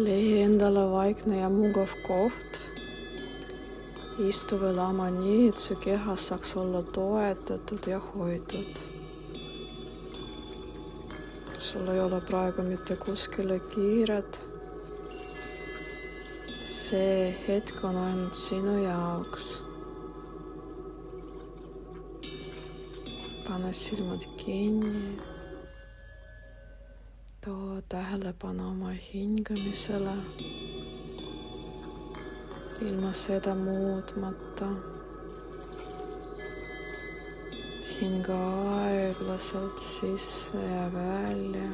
Leia endale vaikne ja mugav koht. Istu või lama nii, et su kehas saaks olla toetatud ja hoitud. Sul ei ole praegu mitte kuskile kiiret. See hetk on ainult sinu jaoks. Pane silmad kinni. Too tähelepanu oma hingamisele. Ilma seda muutmata. Hinga aeglaselt sisse ja välja.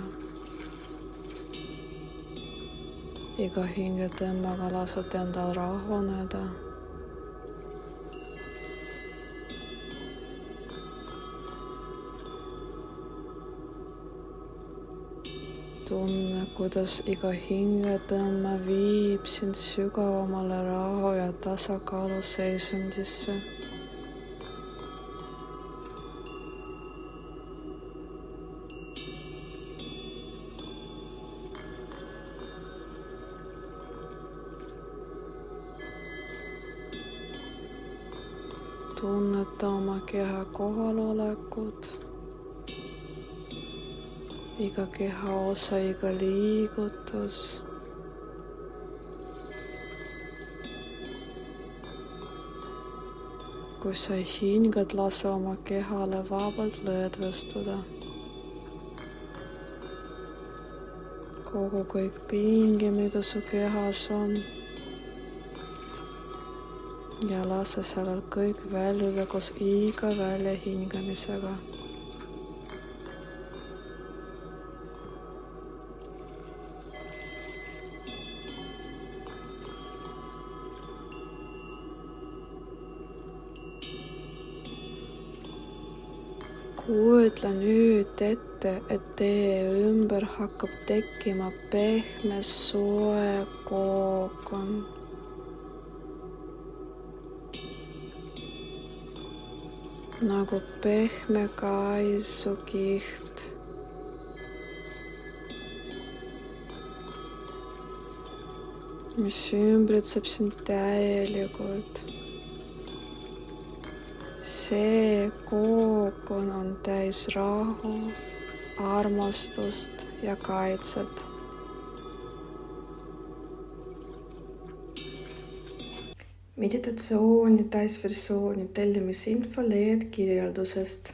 Iga hingetõmmaga lased endal rahuneda. Tunne, kuidas iga hingetõmme viib sind sügavamale rahu ja tasakaalu seisundisse. Tunneta oma keha kohalolekut. Iga keha osa, iga liigutus. Kui sa hingad, lase oma kehale vabalt lõdvestuda. Kogu kõik pinge, mida su kehas on. Ja lase sellel kõik väljuda koos iga väljahingamisega. Kujutle nüüd ette, et tee ümber hakkab tekkima pehme soe kookon. Nagu pehme kaisukiht. Mis ümbritseb sind täielikult. See kookon on täis rahu, armastust ja kaitset. Meditatsiooni täisversiooni tellimusinfo leiad kirjeldusest.